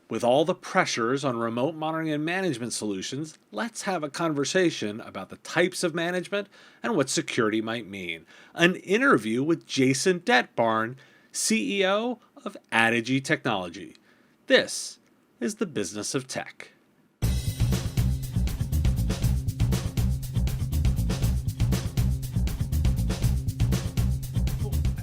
With all the pressures on remote monitoring and management solutions, let's have a conversation about the types of management and what security might mean. An interview with Jason Dettbarn, CEO of Addigy Technology. This is the business of tech.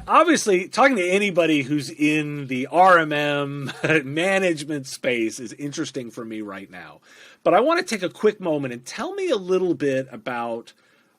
Obviously, talking to anybody who's in the RMM management space is interesting for me right now. But I want to take a quick moment and tell me a little bit about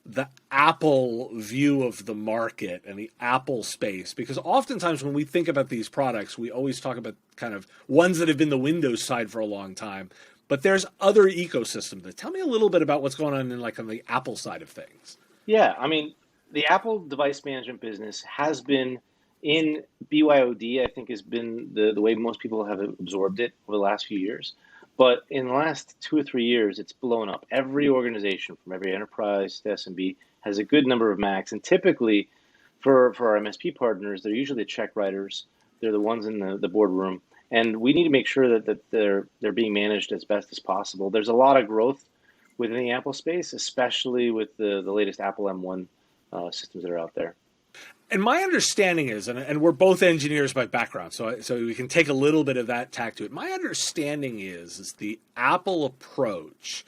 the Apple view of the market and the Apple space. Because oftentimes when we think about these products, we always talk about kind of ones that have been the Windows side for a long time. But there's other ecosystems. Tell me a little bit about what's going on on the Apple side of things. Yeah, I mean, the Apple device management business has been in BYOD, I think has been the way most people have absorbed it over the last few years. But in the last 2 or 3 years, it's blown up. Every organization, from every enterprise to SMB, has a good number of Macs. And typically, for our MSP partners, they're usually the check writers. They're the ones in the boardroom. And we need to make sure that they're being managed as best as possible. There's a lot of growth within the Apple space, especially with the latest Apple M1 systems that are out there. And my understanding is, and we're both engineers by background, so we can take a little bit of that tack to it. My understanding is the Apple approach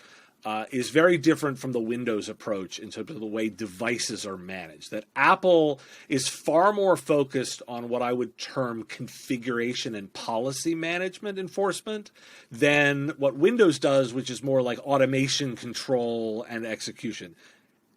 is very different from the Windows approach in terms of the way devices are managed. That Apple is far more focused on what I would term configuration and policy management enforcement than what Windows does, which is more like automation control and execution.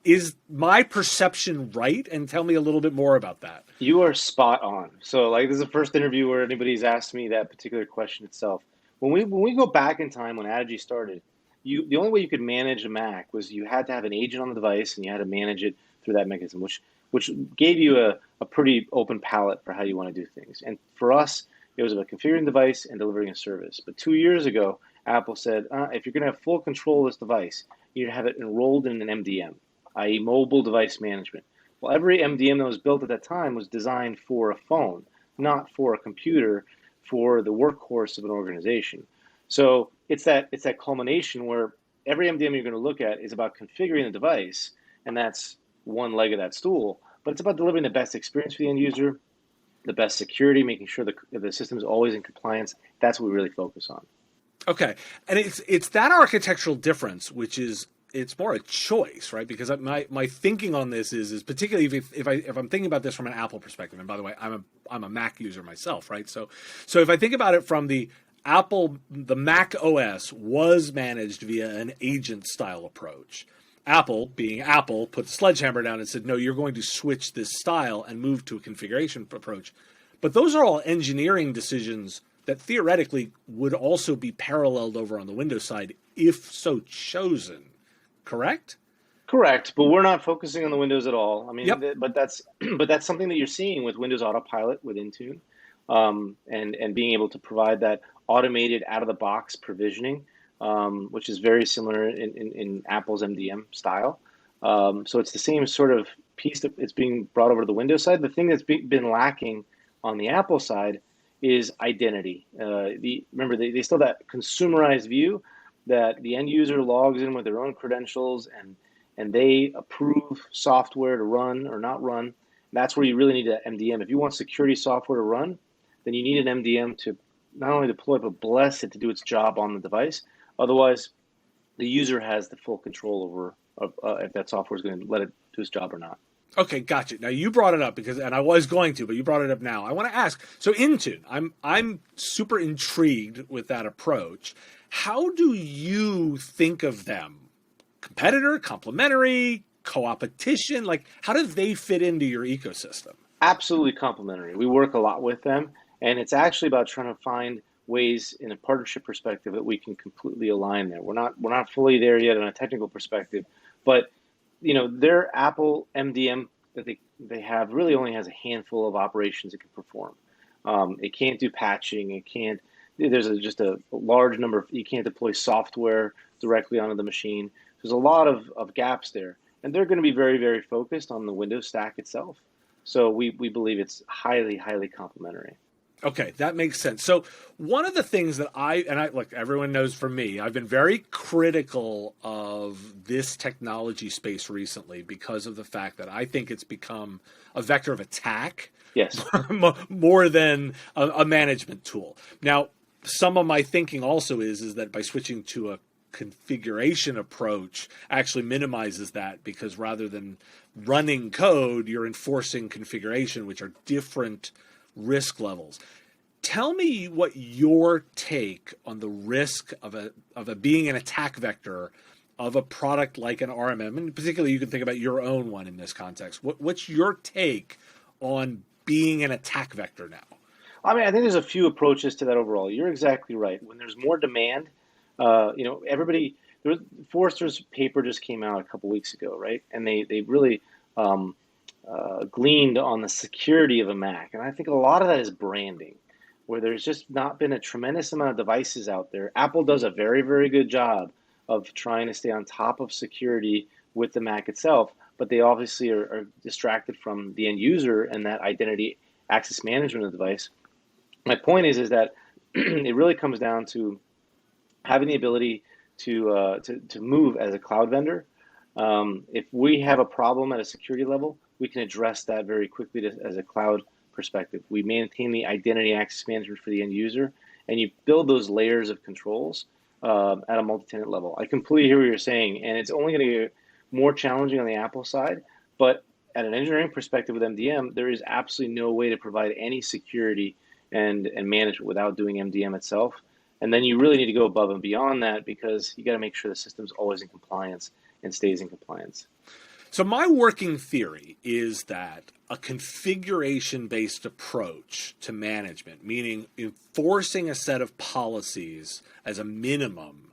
Is my perception right? And tell me a little bit more about that. You are spot on. So, like, this is the first interview where anybody's asked me that particular question itself. When we go back in time when Addigy started, the only way you could manage a Mac was you had to have an agent on the device and you had to manage it through that mechanism, which gave you a pretty open palette for how you want to do things. And for us, it was about configuring the device and delivering a service. But 2 years ago, Apple said, if you're going to have full control of this device, you need to have it enrolled in an MDM, i.e. mobile device management. Well, every MDM that was built at that time was designed for a phone, not for a computer, for the workhorse of an organization. So it's that culmination where every MDM you're going to look at is about configuring the device, and that's one leg of that stool. But it's about delivering the best experience for the end user, the best security, making sure the system is always in compliance. That's what we really focus on. Okay, and it's that architectural difference, which is it's more a choice, right? Because my thinking on this is particularly if I'm thinking about this from an Apple perspective, and by the way, I'm a Mac user myself, right? So if I think about it from the Mac OS was managed via an agent style approach. Apple, being Apple, put the sledgehammer down and said, no, you're going to switch this style and move to a configuration approach. But those are all engineering decisions that theoretically would also be paralleled over on the Windows side if so chosen. Correct? Correct, but we're not focusing on the Windows at all. I mean, Yep. but that's something that you're seeing with Windows Autopilot with Intune, and being able to provide that automated out of the box provisioning, which is very similar in Apple's MDM style. So it's the same sort of piece that it's being brought over to the Windows side. The thing that's been lacking on the Apple side is identity. Remember, they still have that consumerized view that the end user logs in with their own credentials and they approve software to run or not run. That's where you really need an MDM. If you want security software to run, then you need an MDM to not only deploy, but bless it to do its job on the device. Otherwise, the user has the full control over if that software is going to let it do its job or not. Okay, gotcha. Now you brought it up and I was going to, but you brought it up now. I want to ask. So Intune, I'm super intrigued with that approach. How do you think of them? Competitor, complementary, co-opetition? Like, how do they fit into your ecosystem? Absolutely complementary. We work a lot with them, and it's actually about trying to find ways in a partnership perspective that we can completely align there. We're not fully there yet on a technical perspective, but their Apple MDM that they have really only has a handful of operations it can perform. It can't do patching. It can't. There's just a large number of. You can't deploy software directly onto the machine. There's a lot of gaps there, and they're going to be very, very focused on the Windows stack itself. So we believe it's highly, highly complementary. Okay, that makes sense. So one of the things that I look, everyone knows from me, I've been very critical of this technology space recently because of the fact that I think it's become a vector of attack Yes. more than a management tool. Now, some of my thinking also is that by switching to a configuration approach actually minimizes that, because rather than running code, you're enforcing configuration, which are different risk levels. Tell me what your take on the risk of a being an attack vector of a product like an RMM, and particularly you can think about your own one in this context. What's your take on being an attack vector now? I mean, I think there's a few approaches to that overall. You're exactly right. When there's more demand, everybody. Forrester's paper just came out a couple weeks ago, right? And they really um, gleaned on the security of a Mac, and I think a lot of that is branding, where there's just not been a tremendous amount of devices out there. Apple does a very, very good job of trying to stay on top of security with the Mac itself, but they obviously are distracted from the end user and that identity access management of the device. My point is that it really comes down to having the ability to move as a cloud vendor. If we have a problem at a security level, we can address that very quickly as a cloud perspective. We maintain the identity access management for the end user, and you build those layers of controls at a multi-tenant level. I completely hear what you're saying, and it's only going to get more challenging on the Apple side. But at an engineering perspective with MDM, there is absolutely no way to provide any security and management without doing MDM itself. And then you really need to go above and beyond that, because you got to make sure the system's always in compliance and stays in compliance. So my working theory is that a configuration-based approach to management, meaning enforcing a set of policies as a minimum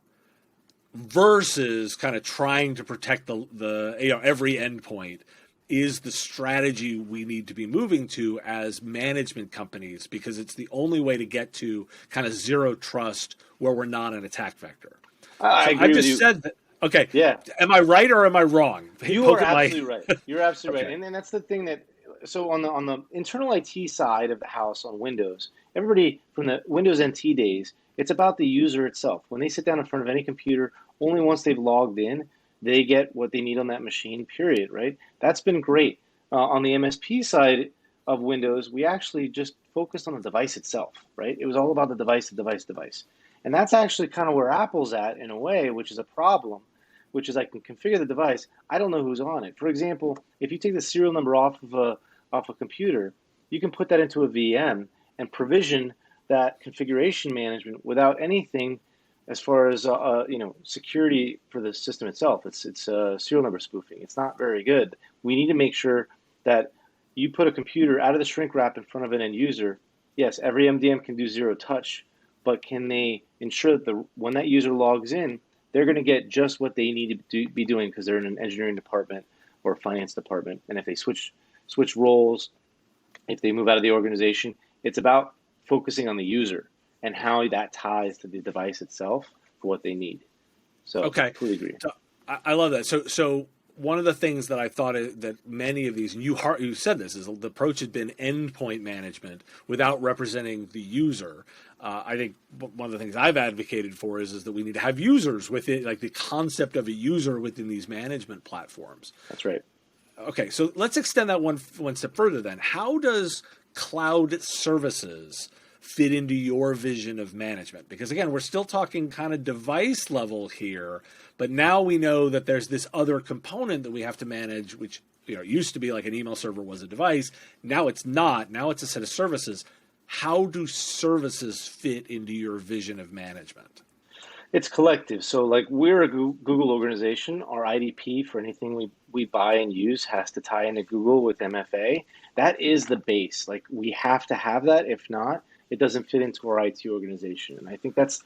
versus kind of trying to protect the every endpoint, is the strategy we need to be moving to as management companies, because it's the only way to get to kind of zero trust where we're not an attack vector. I agree with you. Said that. Okay. Yeah. Am I right or am I wrong? You are absolutely right. You're absolutely Okay. right. And that's the thing that, so on the internal IT side of the house on Windows, everybody from the Windows NT days, it's about the user itself. When they sit down in front of any computer, only once they've logged in, they get what they need on that machine, period, right? That's been great. On the MSP side of Windows, we actually just focused on the device itself, right? It was all about the device, the device, device. And that's actually kind of where Apple's at in a way, which is a problem, which is I can configure the device. I don't know who's on it. For example, if you take the serial number off of a computer, you can put that into a VM and provision that configuration management without anything as far as security for the system itself. It's serial number spoofing. It's not very good. We need to make sure that you put a computer out of the shrink wrap in front of an end user. Yes, every MDM can do zero touch, but can they ensure that when that user logs in, they're going to get just what they need to be doing because they're in an engineering department or a finance department. And if they switch roles, if they move out of the organization, it's about focusing on the user and how that ties to the device itself for what they need. So okay. I completely agree. So, I love that. So one of the things that I thought that many of these, and you said this, is the approach had been endpoint management without representing the user. I think one of the things I've advocated for is that we need to have users within, like the concept of a user within these management platforms. That's right. Okay, so let's extend that one step further then. How does cloud services fit into your vision of management? Because again, we're still talking kind of device level here, but now we know that there's this other component that we have to manage, which used to be like an email server was a device. Now it's not. Now it's a set of services. How do services fit into your vision of management? It's collective. So like we're a Google organization. Our IDP for anything we buy and use has to tie into Google with MFA. That is the base. Like we have to have that. If not, it doesn't fit into our IT organization. And I think that's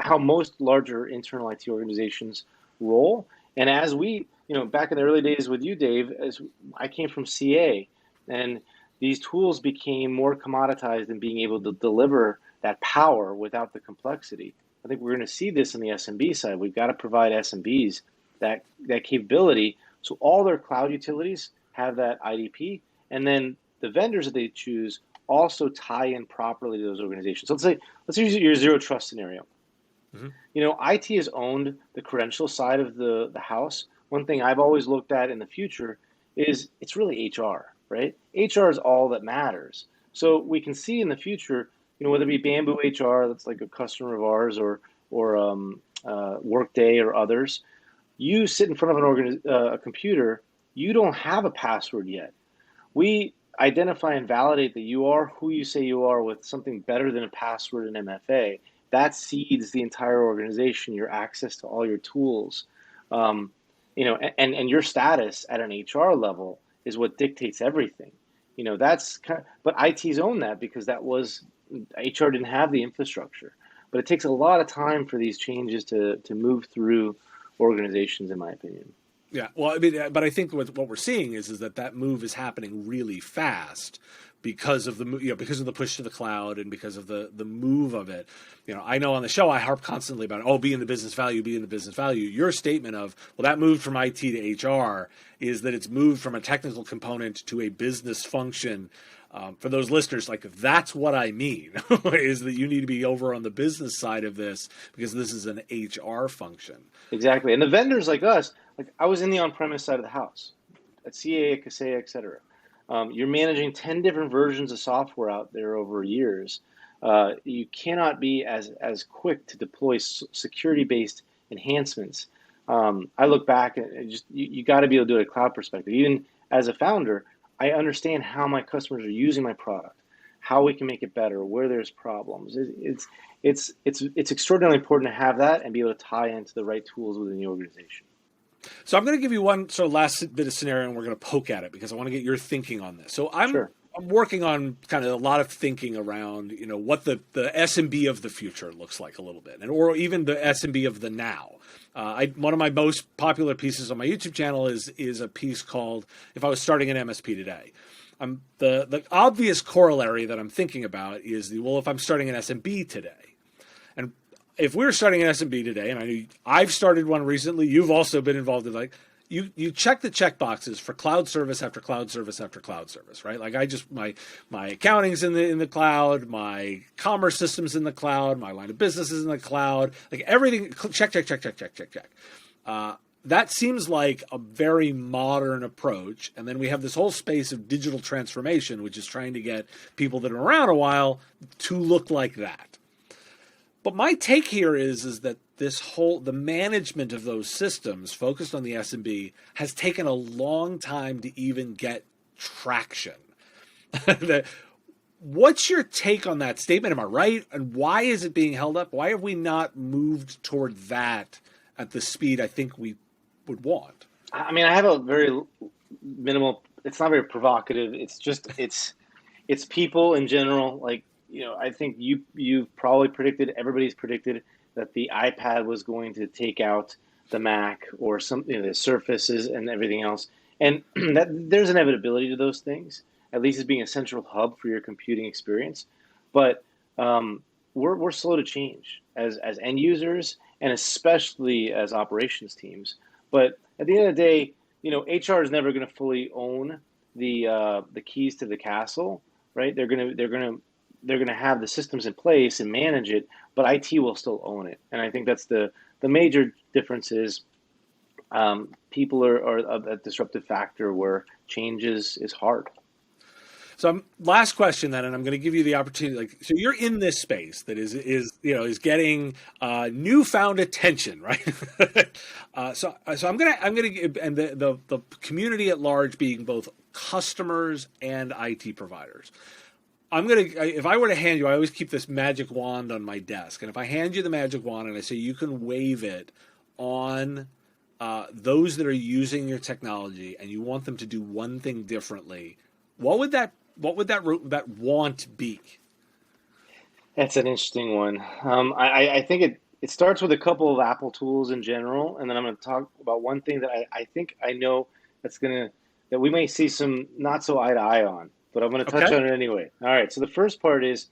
how most larger internal IT organizations roll. And as we, back in the early days with you, Dave, as I came from CA, and these tools became more commoditized in being able to deliver that power without the complexity. I think we're going to see this on the SMB side. We've got to provide SMBs that capability, so all their cloud utilities have that IDP, and then the vendors that they choose also tie in properly to those organizations. So let's use your zero trust scenario. Mm-hmm. IT has owned the credential side of the house. One thing I've always looked at in the future is it's really HR, right? HR is all that matters. So we can see in the future, whether it be Bamboo HR, that's like a customer of ours, or Workday or others, you sit in front of a computer, you don't have a password yet. We identify and validate that you are who you say you are with something better than a password and MFA. That seeds the entire organization, your access to all your tools. And your status at an HR level is what dictates everything. That's but IT's own that because that was HR didn't have the infrastructure. But it takes a lot of time for these changes to move through organizations, in my opinion. Yeah, well, I mean, but I think what we're seeing is that move is happening really fast because of because of the push to the cloud and because of the move of it. I know on the show I harp constantly about be in the business value, be in the business value. Your statement of that moved from IT to HR is that it's moved from a technical component to a business function. For those listeners, that's what I mean is that you need to be over on the business side of this because this is an HR function. Exactly, and the vendors like us. I was in the on-premise side of the house at CA, Kaseya, et cetera. You're managing 10 different versions of software out there over years. You cannot be as quick to deploy security-based enhancements. I look back and you got to be able to do it at a cloud perspective. Even as a founder, I understand how my customers are using my product, how we can make it better, where there's problems. It's extraordinarily important to have that and be able to tie into the right tools within the organization. So I'm going to give you one sort of last bit of scenario, and we're going to poke at it because I want to get your thinking on this. So I'm working on kind of a lot of thinking around, what the SMB of the future looks like a little bit, or even the SMB of the now. One of my most popular pieces on my YouTube channel is a piece called "If I Was Starting an MSP Today." The obvious corollary that I'm thinking about is if I'm starting an SMB today. And if we're starting an SMB today, and I know I've started one recently, you've also been involved in you check the check boxes for cloud service after cloud service after cloud service, right? My accounting's in the cloud, my commerce system's in the cloud, my line of business is in the cloud, everything check. That seems like a very modern approach. And then we have this whole space of digital transformation, which is trying to get people that are around a while to look like that. But my take here is that the management of those systems focused on the SMB has taken a long time to even get traction. What's your take on that statement? Am I right? And why is it being held up? Why have we not moved toward that at the speed I think we would want? I mean, I have a very minimal, it's not very provocative. It's just, it's people in general. I think you probably everybody's predicted that the iPad was going to take out the Mac or the Surfaces and everything else. And that there's inevitability to those things, at least as being a central hub for your computing experience. But we're slow to change as end users and especially as operations teams. But at the end of the day, HR is never going to fully own the keys to the castle, right? They're going to have the systems in place and manage it, but IT will still own it. And I think that's the major difference is people are a disruptive factor where change is hard. So last question then, and I'm going to give you the opportunity. So you're in this space that is getting newfound attention, right? So I'm going to and the community at large being both customers and IT providers. If I were to hand you, I always keep this magic wand on my desk, and if I hand you the magic wand and I say you can wave it on those that are using your technology, and you want them to do one thing differently, what would that want be? That's an interesting one. I think it starts with a couple of Apple tools in general, and then I'm going to talk about one thing that I think I know that we may see some not so eye to eye on, but I'm going to touch on it anyway. All right. So the first part is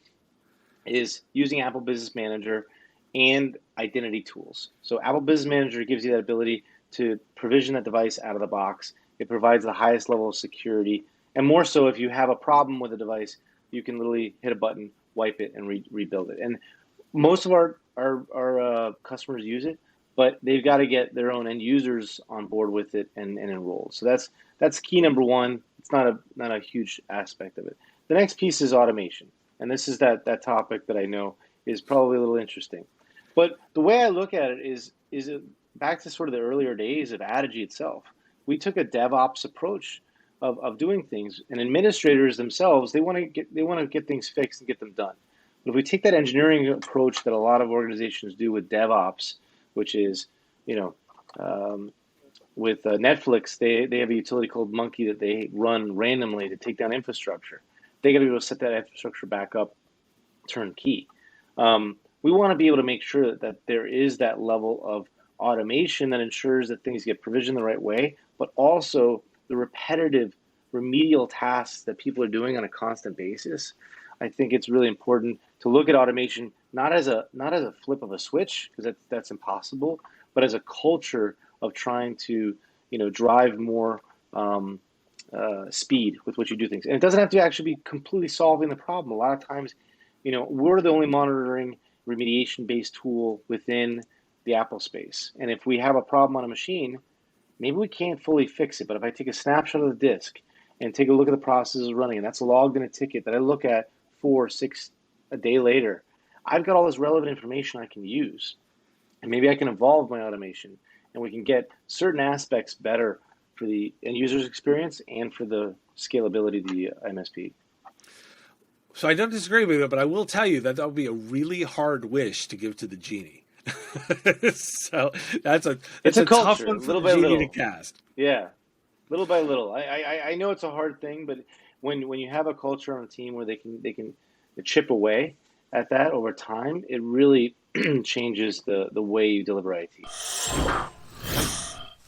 using Apple Business Manager and identity tools. So Apple Business Manager gives you that ability to provision that device out of the box. It provides the highest level of security. And more so, if you have a problem with a device, you can literally hit a button, wipe it, and rebuild it. And most of our customers use it, but they've got to get their own end users on board with it and enroll. So that's key number one. It's not a huge aspect of it. The next piece is automation, and this is that topic that I know is probably a little interesting. But the way I look at it is it back to sort of the earlier days of Addigy itself. We took a DevOps approach of doing things, and administrators themselves, they want to get things fixed and get them done. But if we take that engineering approach that a lot of organizations do with DevOps, which is, with Netflix, they have a utility called Monkey that they run randomly to take down infrastructure. They got to be able to set that infrastructure back up turnkey. We want to be able to make sure that there is that level of automation that ensures that things get provisioned the right way, but also the repetitive remedial tasks that people are doing on a constant basis. I think it's really important to look at automation not as a flip of a switch, because that's impossible, but as a culture of trying to drive more speed with which you do things. And it doesn't have to actually be completely solving the problem. A lot of times, we're the only monitoring remediation-based tool within the Apple space. And if we have a problem on a machine, maybe we can't fully fix it. But if I take a snapshot of the disk and take a look at the processes running, and that's logged in a ticket that I look at 4 or 6 a day later, I've got all this relevant information I can use. And maybe I can evolve my automation, and we can get certain aspects better for the end user's experience and for the scalability of the MSP. So I don't disagree with you, but I will tell you that would be a really hard wish to give to the genie. So it's a tough one for the genie to cast. Yeah, little by little. I know it's a hard thing, but when you have a culture on a team where they can chip away at that over time, it really changes the way you deliver IT.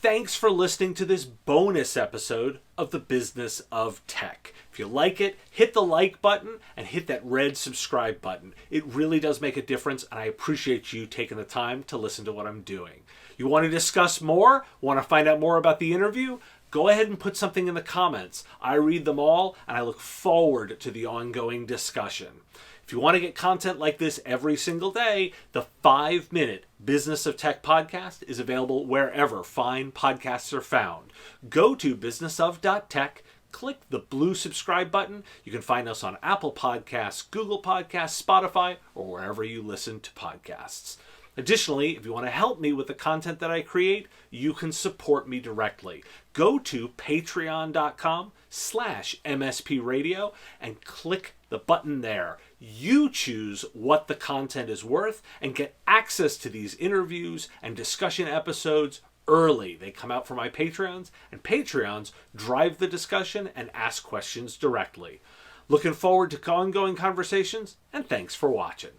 Thanks for listening to this bonus episode of The Business of Tech. If you like it, hit the like button and hit that red subscribe button. It really does make a difference, and I appreciate you taking the time to listen to what I'm doing. You want to discuss more? Want to find out more about the interview? Go ahead and put something in the comments. I read them all, and I look forward to the ongoing discussion. If you want to get content like this every single day, the 5-minute Business of Tech podcast is available wherever fine podcasts are found. Go to businessof.tech, click the blue subscribe button. You can find us on Apple Podcasts, Google Podcasts, Spotify, or wherever you listen to podcasts. Additionally, if you want to help me with the content that I create, you can support me directly. Go to patreon.com/MSPradio and click the button there. You choose what the content is worth and get access to these interviews and discussion episodes early. They come out for my Patreons, and Patreons drive the discussion and ask questions directly. Looking forward to ongoing conversations, and thanks for watching.